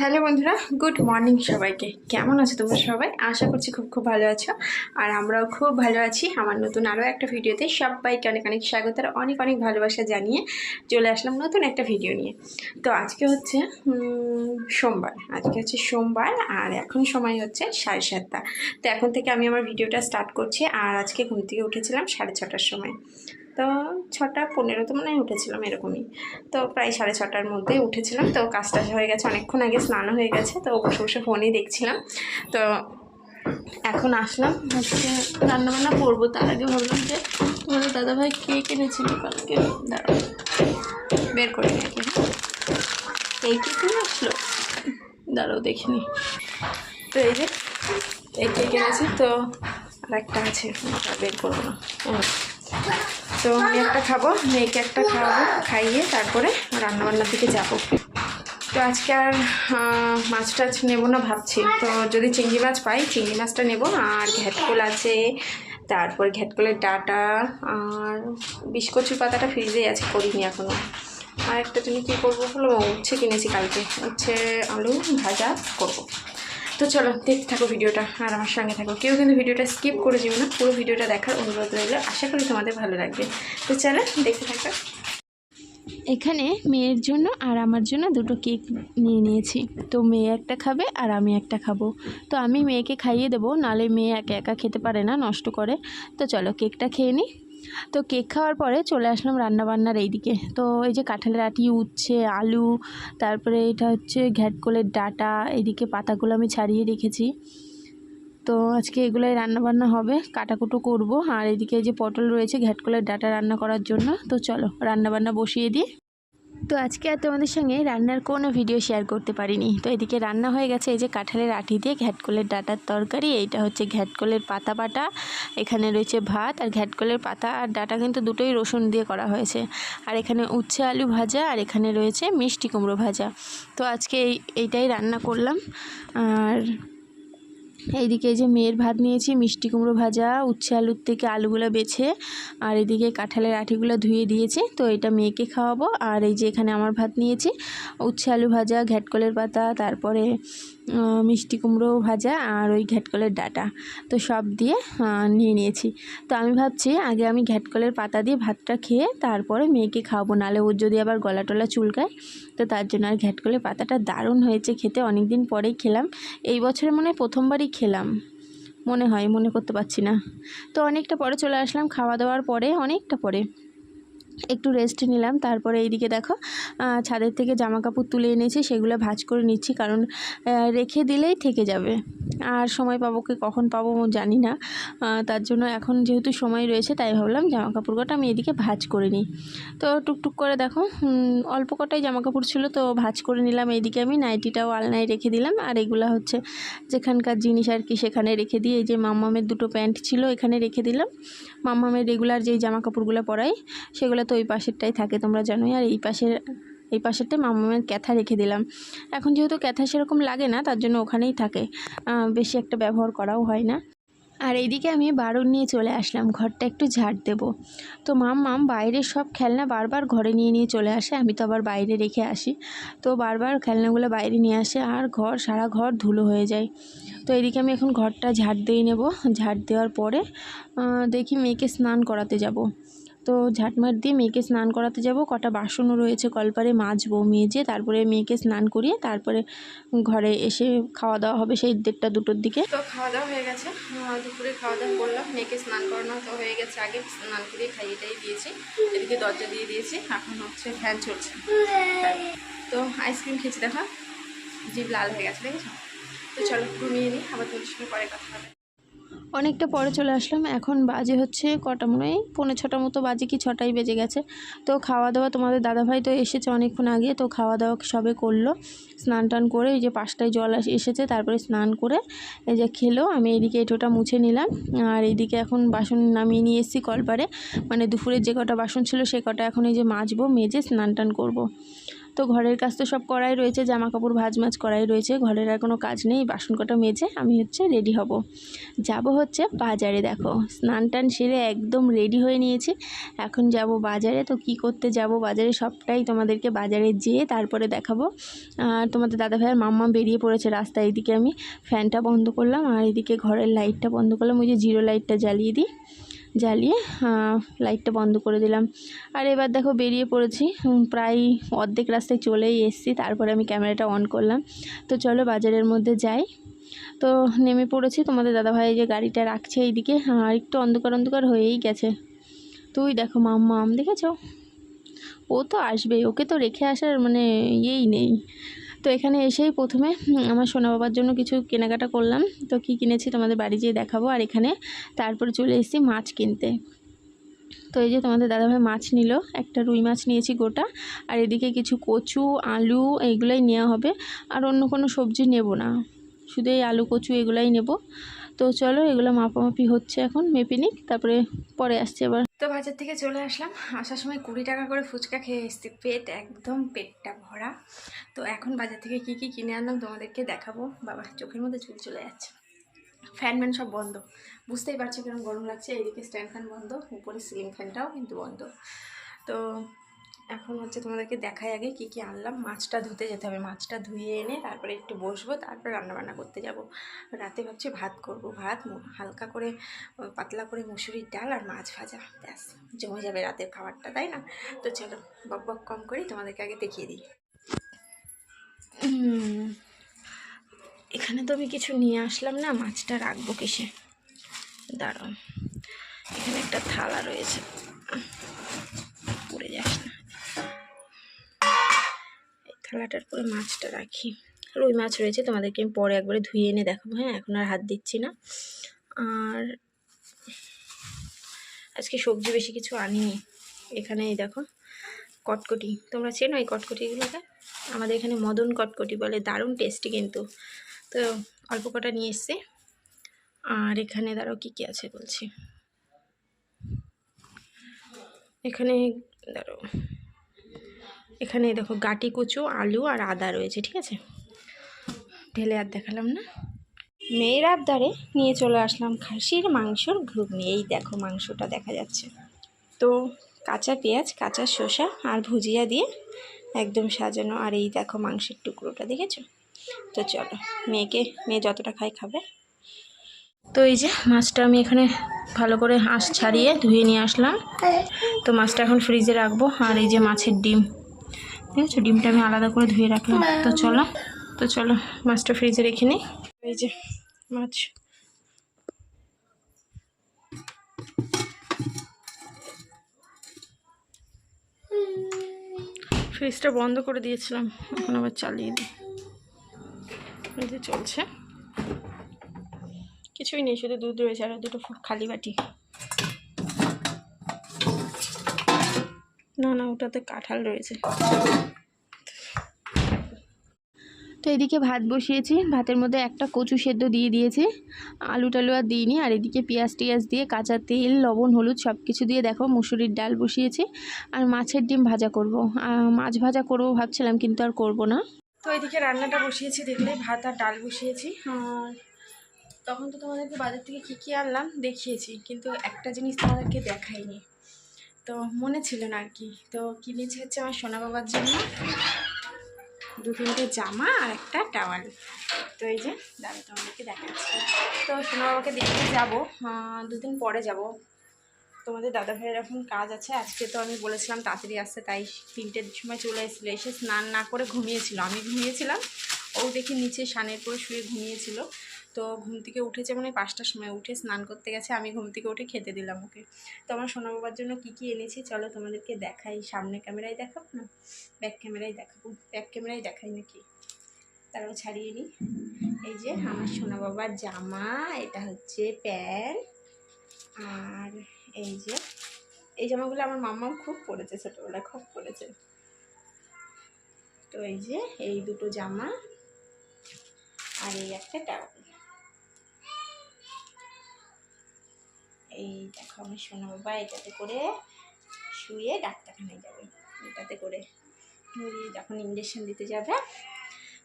Hello বন্ধুরা, good morning সবাইকে। কেমন আছো তোমরা সবাই? আশা করছি খুব খুব ভালো আছো, আর আমরাও খুব ভালো আছি। আমার নতুন আরও একটা ভিডিওতে সবাইকে অনেক অনেক স্বাগত আর অনেক অনেক ভালোবাসা জানিয়ে চলে আসলাম নতুন একটা ভিডিও নিয়ে। তো আজকে হচ্ছে সোমবার, আর এখন সময় হচ্ছে 7:30। তো এখন থেকে আমি আমার ভিডিওটা স্টার্ট করছি। আর আজকে ঘুম থেকে উঠেছিলাম 6:30টার সময়। তো 6:15 তো মনে হয় উঠেছিলাম, এরকমই। তো প্রায় 6:30টার মধ্যে উঠেছিলাম। তো কাজটা হয়ে গেছে, অনেকক্ষণ আগে স্নানও হয়ে গেছে। তো বসে বসে ফোনই দেখছিলাম। তো এখন আসলাম হচ্ছে রান্নাবান্না করবো। তার আগে ভাবলাম যে তোমাদের দাদাভাই কেক এনেছিল কালকে, দাঁড়াও বের করে নাকি এই কেক নিয়ে আসলো, দাঁড়াও দেখিনি। তো এই যে এই কেক এনেছে, তো আর একটা আছে, ওটা বের করবো না। তো আমি একটা খাবো, মেয়েকে একটা খাওয়াবো, খাইয়ে তারপরে রান্নাবান্নার দিকে যাবো। তো আজকে আর মাছ টাছ নেবো না ভাবছি। তো যদি চিংড়ি মাছ পাই চিংড়ি মাছটা নেবো। আর ঘ্যাটকোল আছে, তারপর ঘ্যাটকোলের ডাঁটা আর বিস্কচুর পাতাটা ফ্রিজেই আছে, করিনি এখনও। আর একটা জন্য কী করবো হলো, উচ্ছে কিনেছি কালকে, উচ্ছে আলু ভাজা করবো। তো চলো দেখতে থাকো ভিডিওটা আর আমার সঙ্গে থাকো। কেউ কিন্তু ভিডিওটা স্কিপ করে যেও না, পুরো ভিডিওটা দেখার অনুরোধ রইল। আশা করি তোমাদের ভালো লাগবে। তো চলো দেখতে থাকো। এখানে মেয়ের জন্য আর আমার জন্য দুটো কেক নিয়ে নিয়েছি। তো মেয়ে একটা খাবে আর আমি একটা খাবো। তো আমি মেয়েকে খাইয়ে দেবো, নাহলে মেয়ে একা একা খেতে পারে না, নষ্ট করে। তো চলো কেকটা খেয়ে নিই। তো কেক খাওয়ার পরে চলে আসলাম রান্নাবান্নার এই দিকে। তো এই যে কাঁঠালের আটি, উচ্ছে, আলু, তারপরে এটা হচ্ছে ঘ্যাটকোলের ডাঁটা, এদিকে পাতাগুলো আমি ছাড়িয়ে রেখেছি। তো আজকে এগুলোই রান্নাবান্না হবে, কাটাকুটো করব। আর এদিকে যে পটল রয়েছে ঘ্যাটকলের ডাঁটা রান্না করার জন্য। তো চলো রান্নাবান্না বসিয়ে দিই। তো আজকে আর তোমাদের সঙ্গে রান্নার কোনো ভিডিও শেয়ার করতে পারিনি। তো এদিকে রান্না হয়ে গেছে, এই যে কাঁঠালের আটি দিয়ে ঘ্যাটকলের ডাঁটার তরকারি। এইটা হচ্ছে ঘ্যাটকলের পাতা বাটা, এখানে রয়েছে ভাত। আর ঘ্যাটকলের পাতা আর ডাঁটা কিন্তু দুটোই রসুন দিয়ে করা হয়েছে। আর এখানে উচ্ছে আলু ভাজা, আর এখানে রয়েছে মিষ্টি কুমড়ো ভাজা। তো আজকে এইটাই রান্না করলাম। আর এইদিকে এই যে মেয়ের ভাত নিয়েছি, মিষ্টি কুমড়ো ভাজা, উচ্ছে আলুর থেকে আলুগুলো বেছে, আর এদিকে কাঁঠালের আঠিগুলো ধুয়ে দিয়েছি। তো এটা মেয়েকে খাওয়াবো। আর এই যে এখানে আমার ভাত নিয়েছি, উচ্ছে আলু ভাজা, ঘ্যাটকলের পাতা, তারপরে মিষ্টি কুমড়ো ভাজা, আর ওই ঘ্যাটকলের ডাঁটা। তো সব দিয়ে নিয়ে নিয়েছি। তো আমি ভাবছি আগে আমি ঘ্যাটকলের পাতা দিয়ে ভাতটা খেয়ে তারপরে মেয়েকে খাওয়াবো, নাহলে ওর যদি আবার গলা টলা চুলকায়। তো তার জন্য। আর ঘ্যাটকলের পাতাটা দারুণ হয়েছে খেতে, অনেক দিন পরেই খেলাম। এই বছরে মনে হয় প্রথমবারই খেলাম, মনে করতে পারছি না। তো অনেকটা পরে চলে আসলাম, খাওয়া দাওয়ার পরে অনেকটা পরে একটু রেস্ট নিলাম। তারপরে এইদিকে দেখো ছাদের থেকে জামা কাপড় তুলে এনেছি, সেগুলো ভাঁজ করে নিচ্ছি, কারণ রেখে দিলেই থেকে যাবে। আর সময় পাবো কি কখন পাবো জানি না। তার জন্য এখন যেহেতু সময় রয়েছে, তাই ভাবলাম জামা কাপড় কটা আমি এদিকে ভাঁজ করে নিই। তো টুকটুক করে দেখো অল্প কটাই জামা কাপড় ছিল, তো ভাঁজ করে নিলাম। এইদিকে আমি নাইটিটাও আলনায় রেখে দিলাম। আর এগুলো হচ্ছে যেখানকার জিনিস আর কি, সেখানে রেখে দিয়ে এই যে মাম্মামের দুটো প্যান্ট ছিল এখানে রেখে দিলাম। মাম্মামের রেগুলার যেই জামা কাপড়গুলো পরাই সেগুলো তো ওই পাশেরটাই থাকে, তোমরা জানোই। আর এই পাশেরটাই মাম্মামের ক্যাথা রেখে দিলাম। এখন যেহেতু ক্যাথা সেরকম লাগে না, তার জন্য ওখানেই থাকে, বেশি একটা ব্যবহার করাও হয় না। আর এইদিকে আমি বারণ নিয়ে চলে আসলাম, ঘরটা একটু ঝাড় দেব। তো মাম্মাম বাইরের সব খেলনা বারবার ঘরে নিয়ে নিয়ে চলে আসে, আমি তো আবার বাইরে রেখে আসি। তো বারবার খেলনাগুলো বাইরে নিয়ে আসে, আর সারা ঘর ধুলো হয়ে যায়। তো এদিকে আমি এখন ঘরটা ঝাড় দিয়ে নেব। ঝাড় দেওয়ার পরে দেখি মেয়েকে স্নান করাতে যাব। তো ঝাঁটমাট দিয়ে মেয়েকে স্নান করাতে যাব। কটা বাসনও রয়েছে কলপারে, মাজবো, মেজে তারপরে মেয়েকে স্নান করিয়ে তারপরে ঘরে এসে খাওয়া দাওয়া হবে সেই 1:30 2টোর দিকে। তো খাওয়া দাওয়া হয়ে গেছে, দুপুরে খাওয়া দাওয়া করলাম, মেয়েকে স্নান করানো তো হয়ে গেছে, আগে স্নান করিয়ে খাইয়েটাই দিয়েছি। এদিকে দরজা দিয়ে দিয়েছি, এখন হচ্ছে ফ্যান চলছে। তো আইসক্রিম খেয়েছি, দেখা জিভ লাল হয়ে গেছে, দেখেছো? তো চলো ঘুমিয়ে নিই, আবার তোমাদের সঙ্গে পরে কথা হবে। অনেকটা পরে চলে আসলাম, এখন বাজে হচ্ছে কটা, মনে হয় 5:45 মতো বাজে, কি 6টাই বেজে গেছে। তো খাওয়া দাওয়া তোমাদের দাদাভাই তো এসেছে অনেকক্ষণ আগে, তো খাওয়া দাওয়া সবে করলো, স্নান টান করে এই যে 5টায় জল এসেছে, তারপরে স্নান করে এই যে খেলো। আমি এইদিকে এঁটোটা মুছে নিলাম। আর এইদিকে এখন বাসন নামিয়ে নিয়ে এসেছি কলপারে, মানে দুপুরের যে কটা বাসন ছিল সে কটা এখন এই যে মাজবো, মেজে স্নান টান করবো। তো ঘরের কাজ তো সব করাই রয়েছে, জামা কাপড় ভাঁজ মাছ করাই রয়েছে, ঘরের আর কোনো কাজ নেই। বাসন কটা মেজে আমি হচ্ছে রেডি হব, যাব হচ্ছে বাজারে। দেখো স্নান টান সেরে একদম রেডি হয়ে নিয়েছি, এখন যাব বাজারে। তো কি করতে যাব বাজারে সবটাই তোমাদেরকে বাজারে যেয়ে তারপরে দেখাবো। আর তোমাদের দাদাভাইয়ের মাম্মা বেরিয়ে পড়েছে রাস্তায়। এদিকে আমি ফ্যানটা বন্ধ করলাম আর এদিকে ঘরের লাইটটা বন্ধ করলাম, ওই যে জিরো লাইটটা জ্বালিয়ে লাইটটা বন্ধ করে দিলাম। আর এবার দেখো বেরিয়ে পড়েছি, প্রায় অর্ধেক রাস্তায় চলেই এসেছি। তারপরে আমি ক্যামেরাটা অন করলাম। তো চলো বাজারের মধ্যে যাই। তো নেমে পড়েছি, তোমাদের দাদাভাই যে গাড়িটা রাখছে এইদিকে, আর একটু অন্ধকার অন্ধকার হয়েই গেছে। তুই দেখো মাম্মাম দেখেছো, ও তো আসবেই, ওকে তো রেখে আসার মানে ইয়েই নেই। তো এখানে এসেই প্রথমে আমার সোনা বাবার জন্য কিছু কেনাকাটা করলাম। তো কি কিনেছি তোমাদের বাড়ি যেয়ে দেখাবো। আর এখানে তারপরে চলে এসেছি মাছ কিনতে। তো এই যে তোমাদের দাদাভাই মাছ নিল, একটা রুই মাছ নিয়েছি গোটা। আর এদিকে কিছু কচু আলু এইগুলাই নেওয়া হবে, আর অন্য কোনো সবজি নেব না, শুধু এই আলু কচু এগুলাই নেব। তো চলো এগুলো মাপামাপি হচ্ছে, এখন মেপে নিক, তারপরে পরে আসছে আবার। তো বাজার থেকে চলে আসলাম, আসার সময় 20 টাকা করে ফুচকা খেয়ে এসেছি, একদম পেটটা ভরা। তো এখন বাজার থেকে কি কি কিনে আনলাম তোমাদেরকে দেখাবো। বাবা চোখের মধ্যে চুল চলে যাচ্ছে, ফ্যান ম্যান সব বন্ধ, বুঝতেই পারছি কেমন গরম লাগছে। এইদিকে স্ট্যান্ড ফ্যান বন্ধ, উপরে সিলিং ফ্যানটাও কিন্তু বন্ধ। তো এখন হচ্ছে তোমাদেরকে দেখাই আগে কি কি আনলাম। মাছটা ধুতে যেতে হবে, মাছটা ধুয়ে এনে তারপরে একটু বসবো, তারপরে রান্নাবান্না করতে যাব। রাতে ভাবছি ভাত করব, ভাত হালকা করে পাতলা করে মুসুরির ডাল আর মাছ ভাজা, ব্যাস জমে যাবে রাতের খাবারটা, তাই না? তো চলো বক বক কম করি, তোমাদেরকে আগে দেখিয়ে দিই। এখানে তো আমি কিছু নিয়ে আসলাম না, মাছটা রাখবো কিসে, দাঁড়াও। এখানে একটা থালা রয়েছে, পড়ে যাস না, এই থালাটার পরে মাছটা রাখি। রুই মাছ রয়েছে, তোমাদেরকে আমি পরে একবারে ধুয়ে এনে দেখাবো। হ্যাঁ এখন আর হাত দিচ্ছি না। আর আজকে সবজি বেশি কিছু আনিনি। এখানে এই দেখো কটকটি, তোমরা চেনো এই কটকটিগুলোকে? আমাদের এখানে মদন কটকটি বলে, দারুণ টেস্টি কিন্তু। তো অল্প কটা নিয়ে এসছি। আর এখানে দাঁড়াও কী কী আছে বলছি, এখানে দাঁড়াও, এখানে দেখো গাটি কচু আলু আর আদা রয়েছে, ঠিক আছে? ঢেলে আর দেখালাম না। মেয়ের আবদারে নিয়ে চলে আসলাম খাসির মাংসর ঘুগনি। এই দেখো মাংসটা দেখা যাচ্ছে। তো কাঁচা পেঁয়াজ কাঁচা শসা আর ভুজিয়া দিয়ে একদম সাজানো। আর এই দেখো মাংসের টুকরোটা দেখেছো? তো চলো মেয়ে যতটা খাবে। তো এই যে মাছটা আমি এখানে ভালো করে আঁশ ছাড়িয়ে ধুয়ে নিয়ে আসলাম। তো মাছটা এখন ফ্রিজে রাখবো। আর এই যে মাছের ডিম, ঠিক আছে, ডিমটা আমি আলাদা করে ধুয়ে রাখলাম। তো চলো মাছটা ফ্রিজে রেখে নিই। এই যে মাছ, ফ্রিজটা বন্ধ করে দিয়েছিলাম, এখন আবার চালিয়ে দিই। এই যে চলছে, কিছুই নেই, শুধু দুধ রয়েছে আর দুটো খালি বাটি। না ওটাতে কাঁঠাল রয়েছে। তো এদিকে ভাত বসিয়েছি, ভাতের মধ্যে একটা কচু সেদ্ধ দিয়ে দিয়েছি, আলু টালু আর দিইনি। আর এদিকে পেঁয়াজ টিয়াজ দিয়ে কাঁচা তেল লবণ হলুদ সব কিছু দিয়ে দেখো মুসুরির ডাল বসিয়েছি। আর মাছের ডিম ভাজা করব, মাছ ভাজা করব ভাবছিলাম, কিন্তু আর করব না। তো এদিকে রান্নাটা বসিয়েছি, দেখলে ভাত আর ডাল বসিয়েছি। আর তখন তো তোমাদেরকে বাজার থেকে কী কী আনলাম দেখিয়েছি, কিন্তু একটা জিনিস তোমাদেরকে দেখাইনি, তো মনে ছিল না আর কি। তো কিনেছি হচ্ছে আমার সোনা বাবার জন্য 2-3টে জামা আর একটা টাওয়াল। তো এই যে দাঁড়া তোমাদেরকে দেখাচ্ছি। তো সোনা বাবাকে দেখতে যাবো, 2 দিন পরে যাব। তোমাদের দাদা ভাইয়ের এখন কাজ আছে, আজকে তো আমি বলেছিলাম তাড়াতাড়ি আসতে, তাই 3টের সময় চলে এসেছিলো। এসে স্নান না করে ঘুমিয়েছিল, আমি ঘুমিয়েছিলাম, ও দেখি নিচে সানের পরে শুয়ে ঘুমিয়েছিল। তো ঘুম থেকে উঠেছে মানে 5টার সময়, উঠে স্নান করতে গেছে, আমি ঘুম থেকে উঠে খেতে দিলাম ওকে। তো আমার সোনা বাবার জন্য কী কী এনেছি চলো তোমাদেরকে দেখাই। সামনে ক্যামেরায় দেখাবো না, ব্যাক ক্যামেরায় দেখাবো, ব্যাক ক্যামেরায় দেখাই নাকি, তারাও ছাড়িয়ে নিই। এই যে আমার সোনা বাবার জামা, এটা হচ্ছে প্যান্ট। আর এই যে এই জামাগুলো আমার মাম্মা খুব পরেছে, ছোটোবেলায় খুব পরেছে। তো এই যে এই 2টো জামা আর এই একটা টাওয়াল। এই দেখো আমার সোনা বাবা এটাতে করে শুয়ে ডাক্তারখানায় যাবে, এটাতে করে মুড়ি যখন ইঞ্জেকশন দিতে যাবে।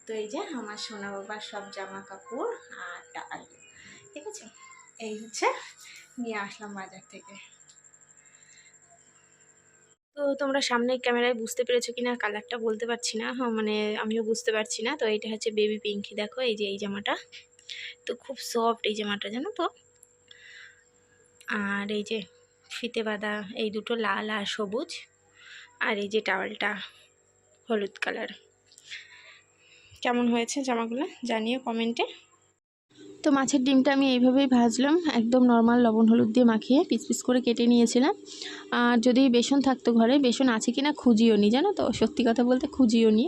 তো এই যে আমার সোনা বাবার সব জামা কাপড় আর ডাল, ঠিক আছে, এই হচ্ছে নিয়ে আসলাম বাজার থেকে। তো তোমরা সামনে ক্যামেরায় বুঝতে পেরেছো কিনা কালারটা বলতে পারছি না, মানে আমিও বুঝতে পারছি না। তো এটা হচ্ছে বেবি পিঙ্ক, দেখো এই যে এই জামাটা, তো খুব সফট এই জামাটা জানো তো। আর এই যে ফিতে বাঁধা এই দুটো লাল আর সবুজ, আর এই যে টাওয়ালটা হলুদ কালার। কেমন হয়েছে জামাগুলো জানিও কমেন্টে। তো মাছের ডিমটা আমি এইভাবেই ভাজলাম, একদম নর্মাল লবণ হলুদ দিয়ে মাখিয়ে পিস পিস করে কেটে নিয়েছিলাম। আর যদি বেসন থাকতো ঘরে, বেসন আছে কি না খুঁজিও নি জানো তো, সত্যি কথা বলতে খুঁজিও নি।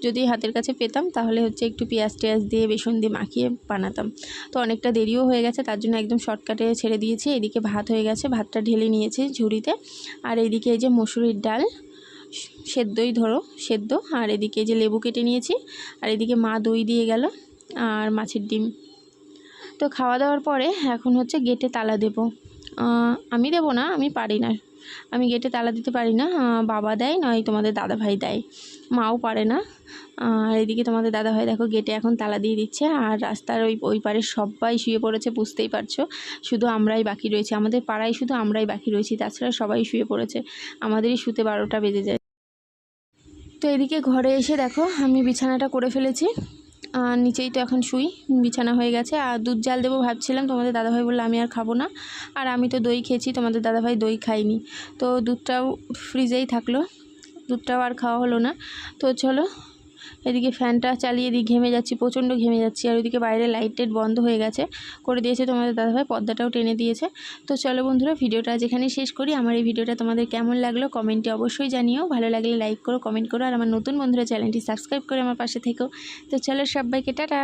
যদি হাতের কাছে পেতাম তাহলে হচ্ছে একটু পেঁয়াজ টেয়াজ দিয়ে বেসন দিয়ে মাখিয়ে বানাতাম। তো অনেকটা দেরিও হয়ে গেছে, তার জন্য একদম শর্টকাটে ছেড়ে দিয়েছি। এদিকে ভাত হয়ে গেছে, ভাতটা ঢেলে নিয়েছি ঝুড়িতে। আর এইদিকে এই যে মসুরির ডাল সেদ্ধই ধরো সেদ্ধ, আর এদিকে যে লেবু কেটে নিয়েছি, আর এদিকে মা দই দিয়ে গেল, আর মাছের ডিম। তো খাওয়া দাওয়ার পরে এখন হচ্ছে গেটে তালা দেব। আমি দেব না, আমি পারি না, আমি গেটে তালা দিতে পারি না। বাবা দেয়, নয় তোমাদের দাদাভাই দেয়, মাও পারে না। আর এদিকে তোমাদের দাদাভাই দেখো গেটে এখন তালা দিয়ে দিচ্ছে। আর রাস্তার ওই পারে সবাই শুয়ে পড়েছে, বুঝতেই পারছো, শুধু আমরাই বাকি রয়েছি, আমাদের পাড়ায় শুধু আমরাই বাকি রয়েছি, তাছাড়া সবাই শুয়ে পড়েছে, আমাদেরই শুতে 12টা বেজে যায়। তো এদিকে ঘরে এসে দেখো আমি বিছানাটা করে ফেলেছি, নিচেই তো এখন শুই, বিছানা হয়ে গেছে। আর দুধ জাল দেবো ভাবছিলাম, তোমাদের দাদাভাই বললো আমি আর খাবো না, আর আমি তো দই খেয়েছি, তোমাদের দাদাভাই দই খাইনি, তো দুধটাও ফ্রিজেই থাকলো, দুধটাও আর খাওয়া হলো না। তো চলো এদিকে ফ্যানটা চালিয়ে দিই, ঘেমে যাচ্ছি, প্রচণ্ড ঘেমে যাচ্ছি। আর ওইদিকে বাইরে লাইট টাইট বন্ধ হয়ে গেছে, করে দিয়েছে তোমাদের দাদাভাই, পর্দাটাও টেনে দিয়েছে। তো চলো বন্ধুরা ভিডিওটা যেখানে শেষ করি। আমার এই ভিডিওটা তোমাদের কেমন লাগলো কমেন্টে অবশ্যই জানিও, ভালো লাগলে লাইক করো, কমেন্ট করো, আর আমার নতুন বন্ধুরা চ্যানেলটি সাবস্ক্রাইব করে আমার পাশে থেকো। তো চলো সবাইকে টাটা।